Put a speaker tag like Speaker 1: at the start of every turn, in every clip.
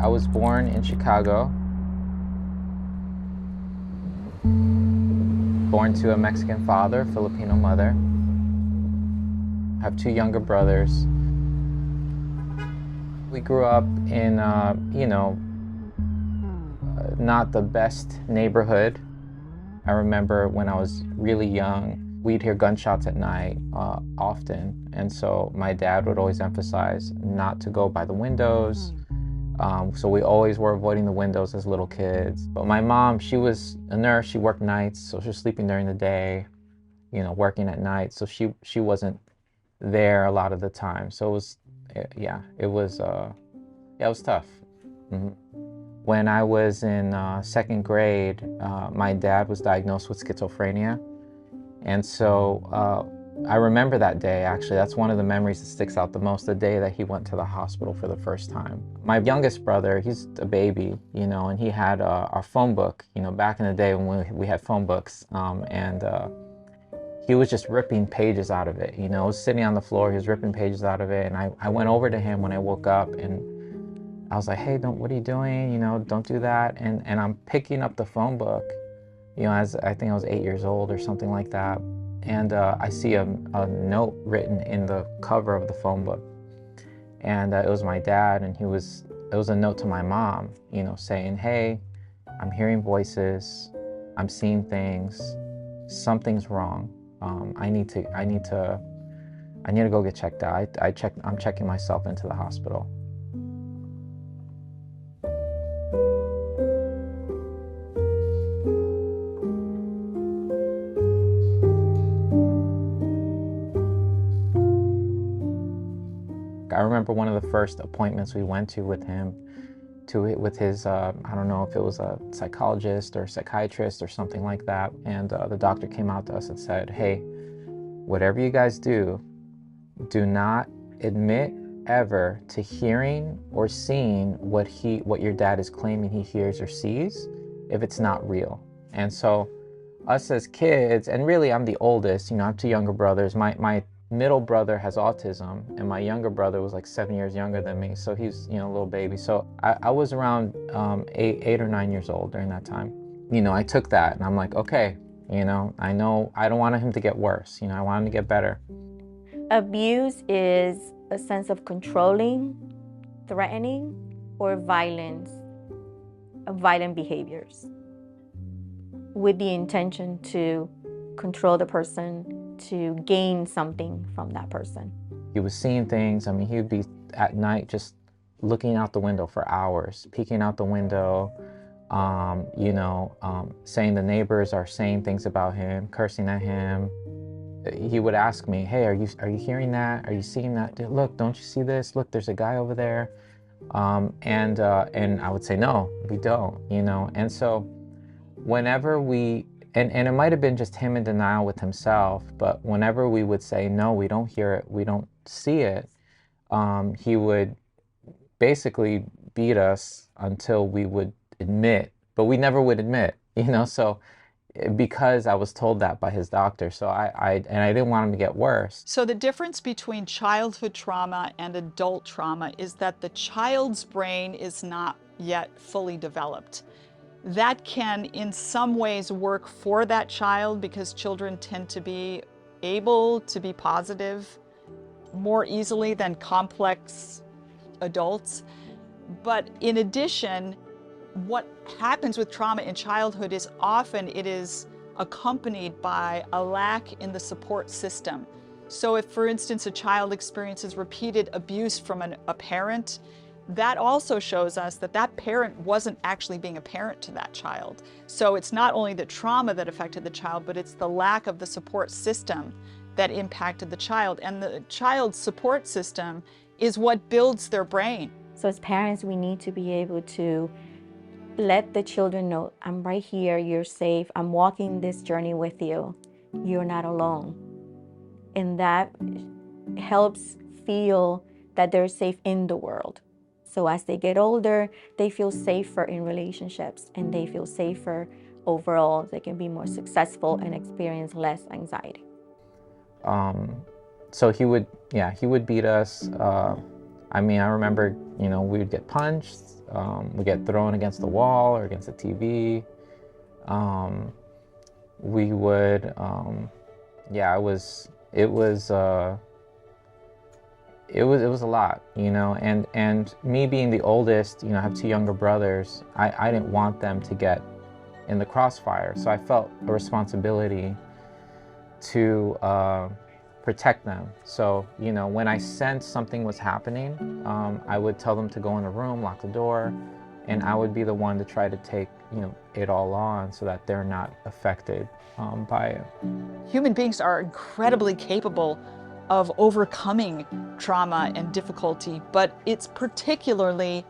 Speaker 1: I was born in Chicago, born to a Mexican father, Filipino mother. I have two younger brothers. We grew up in, not the best neighborhood. I remember when I was really young, we'd hear gunshots at night often. And so my dad would always emphasize not to go by the windows. So we always were avoiding the windows as little kids. But my mom, she was a nurse. She worked nights, so she was sleeping during the day, working at night. So she wasn't there a lot of the time. So it was, it was tough. Mhm. When I was in second grade, my dad was diagnosed with schizophrenia. And so I remember that day, actually. That's one of the memories that sticks out the most, the day that he went to the hospital for the first time. My youngest brother, he's a baby, and he had our phone book, back in the day when we had phone books. And he was just ripping pages out of it. I was sitting on the floor, he was ripping pages out of it. And I went over to him when I woke up and I was like, hey, what are you doing? Don't do that. And I'm picking up the phone book, as I think I was 8 years old or something like that. And I see a note written in the cover of the phone book. And it was my dad, and it was a note to my mom, saying, hey, I'm hearing voices, I'm seeing things, something's wrong. I need to go get checked out. I'm checking myself into the hospital. I remember one of the first appointments we went to with him, with his, I don't know if it was a psychologist or psychiatrist or something like that. And the doctor came out to us and said, hey, whatever you guys do, do not admit ever to hearing or seeing what your dad is claiming he hears or sees if it's not real. And so us as kids, and really I'm the oldest, I have two younger brothers. My middle brother has autism, and my younger brother was like 7 years younger than me, so he's a little baby. So I was around 8 or 9 years old during that time. I took that and I'm like, okay, I know I don't want him to get worse. I want him to get better.
Speaker 2: Abuse is a sense of controlling, threatening, or violent behaviors with the intention to control the person, to gain something from that person.
Speaker 1: He was seeing things. I mean, he would be at night just looking out the window for hours, peeking out the window, saying the neighbors are saying things about him, cursing at him. He would ask me, hey, are you hearing that? Are you seeing that? Look, don't you see this? Look, there's a guy over there. And I would say, no, we don't, And so whenever and it might have been just him in denial with himself, but whenever we would say, no, we don't hear it, we don't see it, he would basically beat us until we would admit, but we never would admit, so because I was told that by his doctor. So I didn't want him to get worse.
Speaker 3: So the difference between childhood trauma and adult trauma is that the child's brain is not yet fully developed. That can in some ways work for that child because children tend to be able to be positive more easily than complex adults. But in addition, what happens with trauma in childhood is often it is accompanied by a lack in the support system. So if, for instance, a child experiences repeated abuse from a parent, that also shows us that that parent wasn't actually being a parent to that child. So it's not only the trauma that affected the child, but it's the lack of the support system that impacted the child. And the child's support system is what builds their brain.
Speaker 2: So as parents, we need to be able to let the children know, I'm right here, you're safe, I'm walking this journey with you, you're not alone. And that helps feel that they're safe in the world. So as they get older, they feel safer in relationships and they feel safer overall. They can be more successful and experience less anxiety.
Speaker 1: So he would beat us. I mean, I remember, you know, we would get punched, we'd get thrown against the wall or against the TV. We would, yeah, it was a lot, you know, and me being the oldest, you know, I have two younger brothers. I didn't want them to get in the crossfire, so I felt a responsibility to protect them. So, you know, when I sensed something was happening, I would tell them to go in a room, lock the door, and I would be the one to try to take, you know, it all on so that they're not affected by it.
Speaker 3: Human beings are incredibly capable of overcoming trauma and difficulty, but it's particularly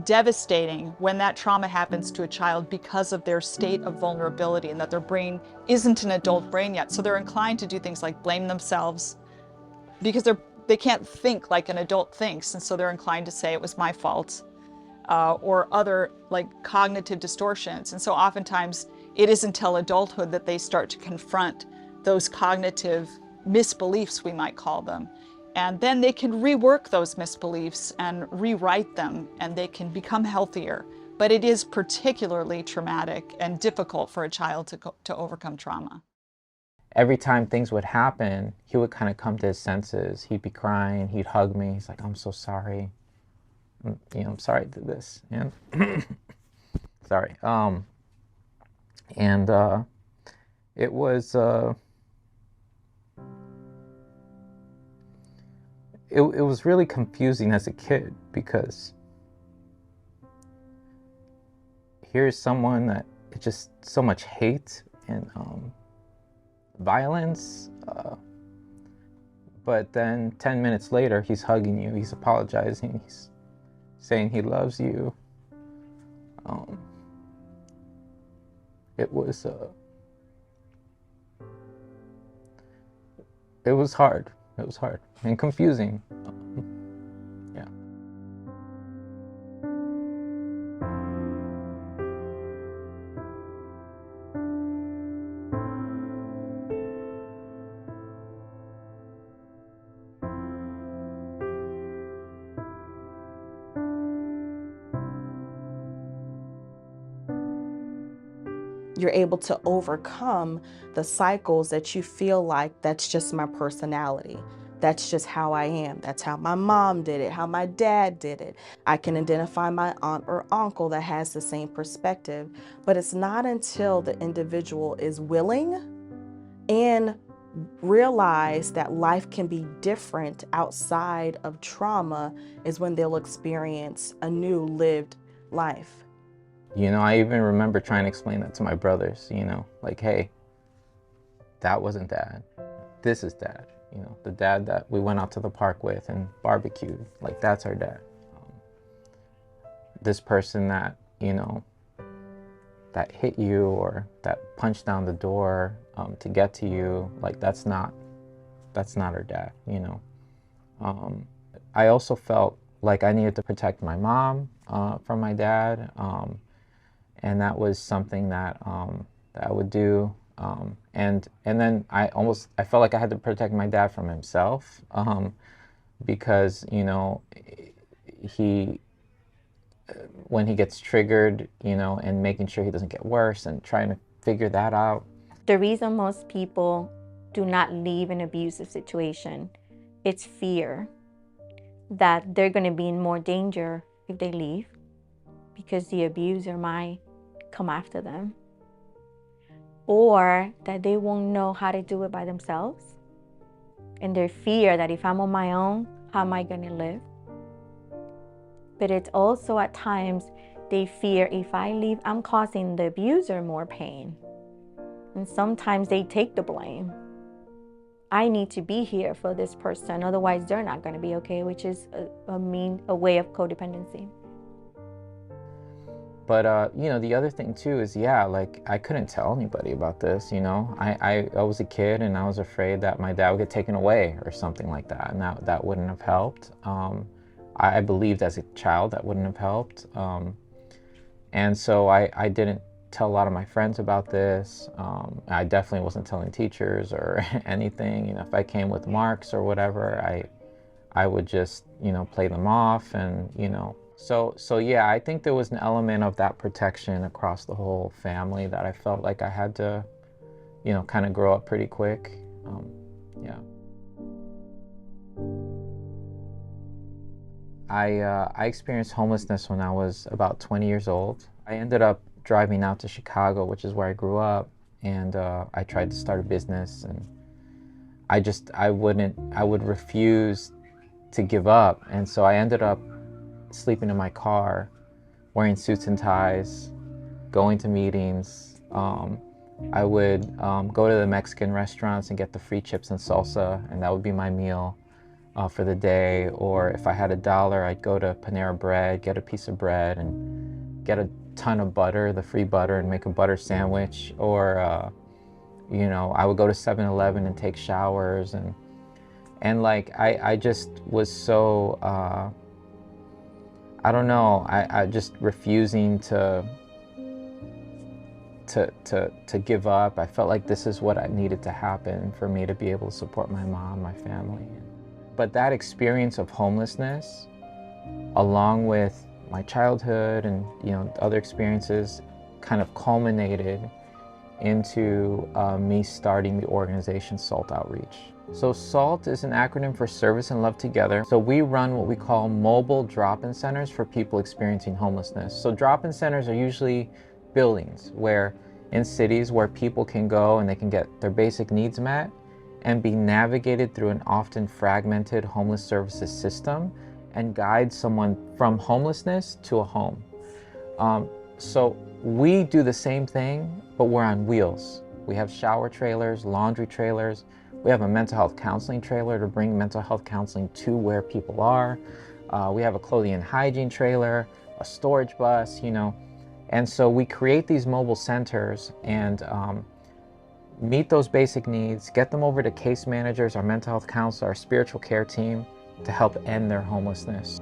Speaker 3: devastating when that trauma happens to a child because of their state of vulnerability and that their brain isn't an adult brain yet. So they're inclined to do things like blame themselves because they can't think like an adult thinks, and so they're inclined to say it was my fault, or other like cognitive distortions. And so oftentimes it is until adulthood that they start to confront those cognitive misbeliefs, we might call them. And then they can rework those misbeliefs and rewrite them, and they can become healthier. But it is particularly traumatic and difficult for a child to overcome trauma.
Speaker 1: Every time things would happen, he would kind of come to his senses. He'd be crying, he'd hug me. He's like, I'm so sorry. You know, I'm sorry I did this. And sorry. And it was it was really confusing as a kid, because here's someone that just so much hate and violence, but then 10 minutes later he's hugging you, he's apologizing, he's saying he loves you. It was hard. It was hard and confusing. Yeah.
Speaker 4: You're able to overcome the cycles that you feel like that's just my personality. That's just how I am. That's how my mom did it, how my dad did it. I can identify my aunt or uncle that has the same perspective. But it's not until the individual is willing and realize that life can be different outside of trauma is when they'll experience a new lived life.
Speaker 1: You know, I even remember trying to explain that to my brothers, you know, like, hey, that wasn't dad. This is dad. You know, the dad that we went out to the park with and barbecued, like, that's our dad. This person that, you know, that hit you or that punched down the door to get to you, like, that's not our dad, you know. I also felt like I needed to protect my mom from my dad. And that was something that that I would do, and then I felt like I had to protect my dad from himself, because, you know, when he gets triggered, you know, and making sure he doesn't get worse and trying to figure that out.
Speaker 2: The reason most people do not leave an abusive situation, it's fear that they're going to be in more danger if they leave, because the abuser might come after them, or that they won't know how to do it by themselves, and their fear that if I'm on my own, how am I going to live? But it's also at times they fear if I leave, I'm causing the abuser more pain, and sometimes they take the blame. I need to be here for this person, otherwise they're not going to be okay, which is a way of codependency.
Speaker 1: But, you know, the other thing too is, yeah, like, I couldn't tell anybody about this, you know. I was a kid and I was afraid that my dad would get taken away or something like that, and that wouldn't have helped. I believed as a child that wouldn't have helped. And so I didn't tell a lot of my friends about this. I definitely wasn't telling teachers or anything. You know, if I came with marks or whatever, I would just, play them off, and, so yeah, I think there was an element of that protection across the whole family that I felt like I had to, kind of grow up pretty quick. Yeah. I experienced homelessness when I was about 20 years old. I ended up driving out to Chicago, which is where I grew up, and I tried to start a business, and I would refuse to give up. And so I ended up sleeping in my car, wearing suits and ties, going to meetings. I would go to the Mexican restaurants and get the free chips and salsa, and that would be my meal for the day. Or if I had $1, I'd go to Panera Bread, get a piece of bread, and get a ton of butter, the free butter, and make a butter sandwich. Or I would go to 7-Eleven and take showers, and like I just was so I don't know, I just refusing to give up. I felt like this is what I needed to happen for me to be able to support my mom, my family. But that experience of homelessness, along with my childhood and other experiences, kind of culminated into me starting the organization SALT Outreach. So SALT is an acronym for Service and Love Together. So we run what we call mobile drop-in centers for people experiencing homelessness. So drop-in centers are usually buildings in cities where people can go and they can get their basic needs met and be navigated through an often fragmented homeless services system and guide someone from homelessness to a home. So we do the same thing, but we're on wheels. We have shower trailers, laundry trailers. We have a mental health counseling trailer to bring mental health counseling to where people are. We have a clothing and hygiene trailer, a storage bus, And so we create these mobile centers and meet those basic needs, get them over to case managers, our mental health counselor, our spiritual care team to help end their homelessness.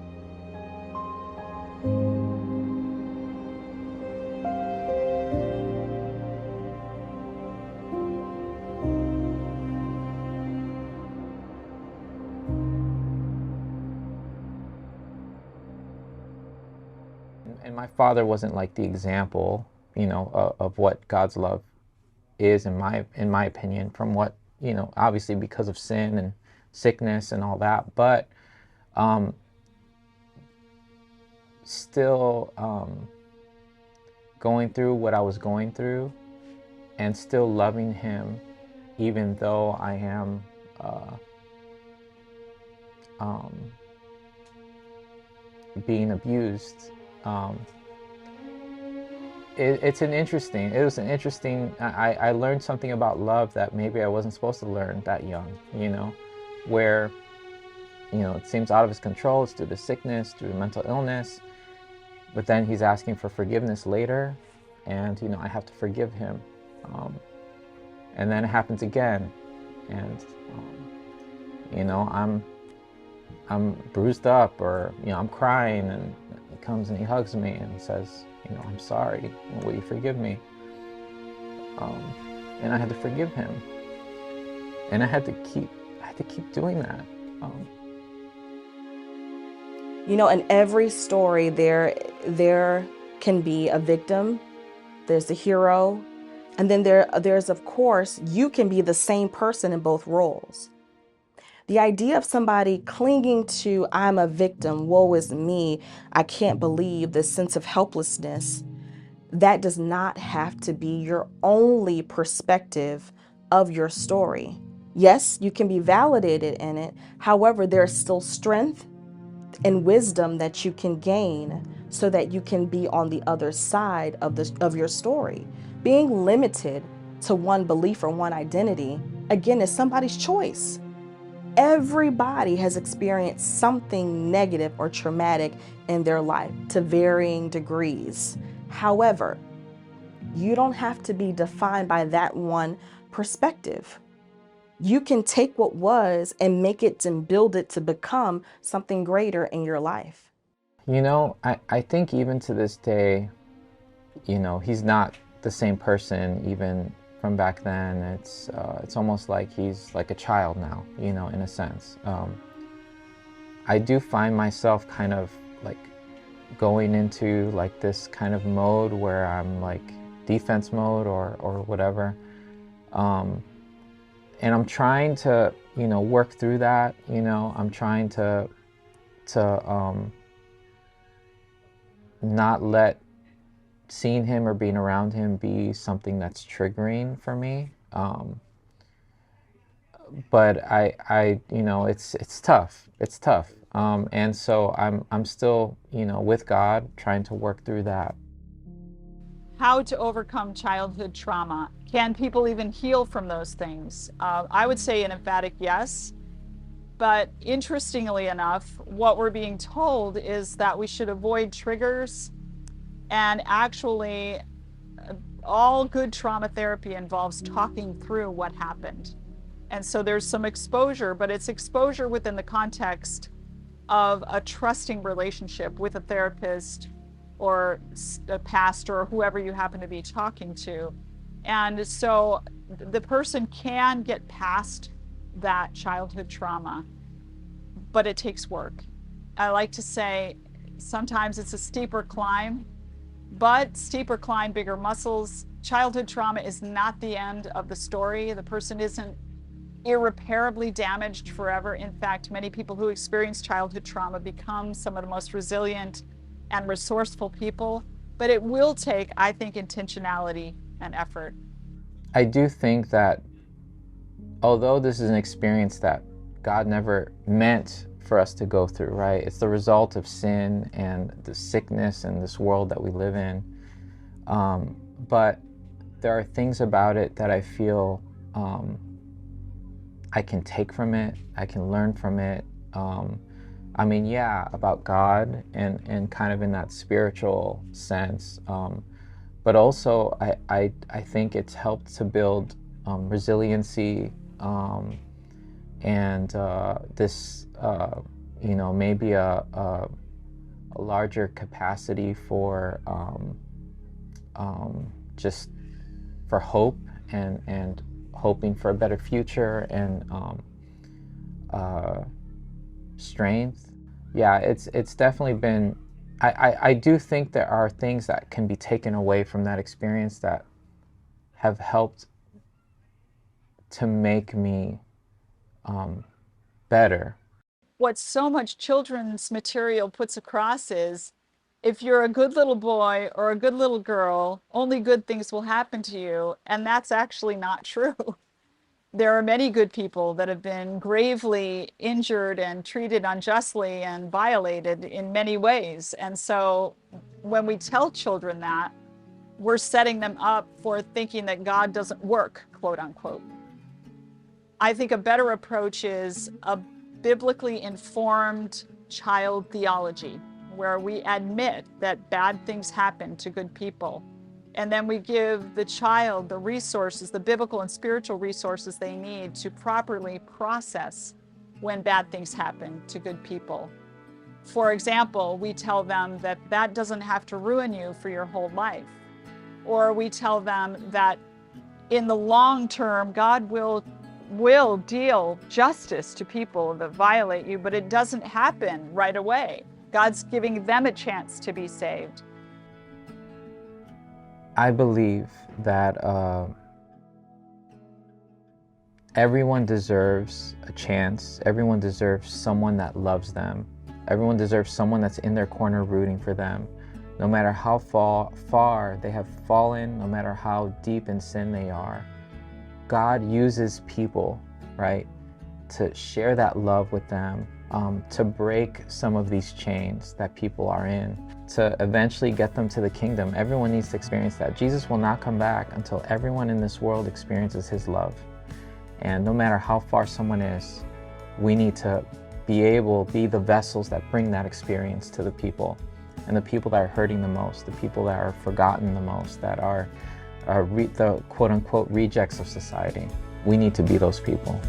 Speaker 1: And my father wasn't like the example, of what God's love is, in my opinion, from what, obviously because of sin and sickness and all that, but still going through what I was going through and still loving him, even though I am being abused. It was an interesting, I learned something about love that maybe I wasn't supposed to learn that young, where, it seems out of his control. It's due to sickness, due to mental illness, but then he's asking for forgiveness later, and, I have to forgive him. And then it happens again, and, I'm bruised up, or, I'm crying, and he comes and he hugs me and he says, I'm sorry, will you forgive me? And I had to forgive him, and I had to keep doing that.
Speaker 4: In every story there can be a victim, there's a hero, and then there's of course you can be the same person in both roles. The idea of somebody clinging to, I'm a victim, woe is me, I can't believe, this sense of helplessness, that does not have to be your only perspective of your story. Yes, you can be validated in it. However, there's still strength and wisdom that you can gain so that you can be on the other side of your story. Being limited to one belief or one identity, again, is somebody's choice. Everybody has experienced something negative or traumatic in their life to varying degrees. However, you don't have to be defined by that one perspective. You can take what was and make it and build it to become something greater in your life.
Speaker 1: I think even to this day, he's not the same person even from back then. It's almost like he's like a child now, in a sense. I do find myself kind of like going into like this kind of mode where I'm like defense mode or whatever. And I'm trying to, work through that. I'm trying to not let seeing him or being around him be something that's triggering for me. But it's tough. It's tough. And so I'm still, with God, trying to work through that.
Speaker 3: How to overcome childhood trauma? Can people even heal from those things? I would say an emphatic yes. But interestingly enough, what we're being told is that we should avoid triggers, and actually all good trauma therapy involves talking through what happened. And so there's some exposure, but it's exposure within the context of a trusting relationship with a therapist or a pastor or whoever you happen to be talking to. And so the person can get past that childhood trauma, but it takes work. I like to say sometimes it's a steeper climb, but steeper climb, bigger muscles. Childhood trauma is not the end of the story. The person isn't irreparably damaged forever. In fact, many people who experience childhood trauma become some of the most resilient and resourceful people, but it will take, I think, intentionality and effort.
Speaker 1: I do think that although this is an experience that God never meant for us to go through, right? It's the result of sin and the sickness and this world that we live in. But there are things about it that I feel I can take from it, I can learn from it. About God and kind of in that spiritual sense. But also I think it's helped to build resiliency and this, maybe a larger capacity for just for hope and hoping for a better future and strength. Yeah, it's definitely been, I do think there are things that can be taken away from that experience that have helped to make me better.
Speaker 3: What so much children's material puts across is, if you're a good little boy or a good little girl, only good things will happen to you. And that's actually not true. There are many good people that have been gravely injured and treated unjustly and violated in many ways. And so when we tell children that, we're setting them up for thinking that God doesn't work, quote unquote. I think a better approach is a biblically informed child theology, where we admit that bad things happen to good people. And then we give the child the resources, the biblical and spiritual resources they need to properly process when bad things happen to good people. For example, we tell them that that doesn't have to ruin you for your whole life. Or we tell them that in the long term, God will deal justice to people that violate you, but it doesn't happen right away. God's giving them a chance to be saved.
Speaker 1: I believe that everyone deserves a chance. Everyone deserves someone that loves them. Everyone deserves someone that's in their corner rooting for them. No matter how far they have fallen, no matter how deep in sin they are, God uses people, right, to share that love with them, to break some of these chains that people are in, to eventually get them to the kingdom. Everyone needs to experience that. Jesus will not come back until everyone in this world experiences his love. And no matter how far someone is, we need to be the vessels that bring that experience to the people, and the people that are hurting the most, the people that are forgotten the most, that are the quote-unquote rejects of society. We need to be those people.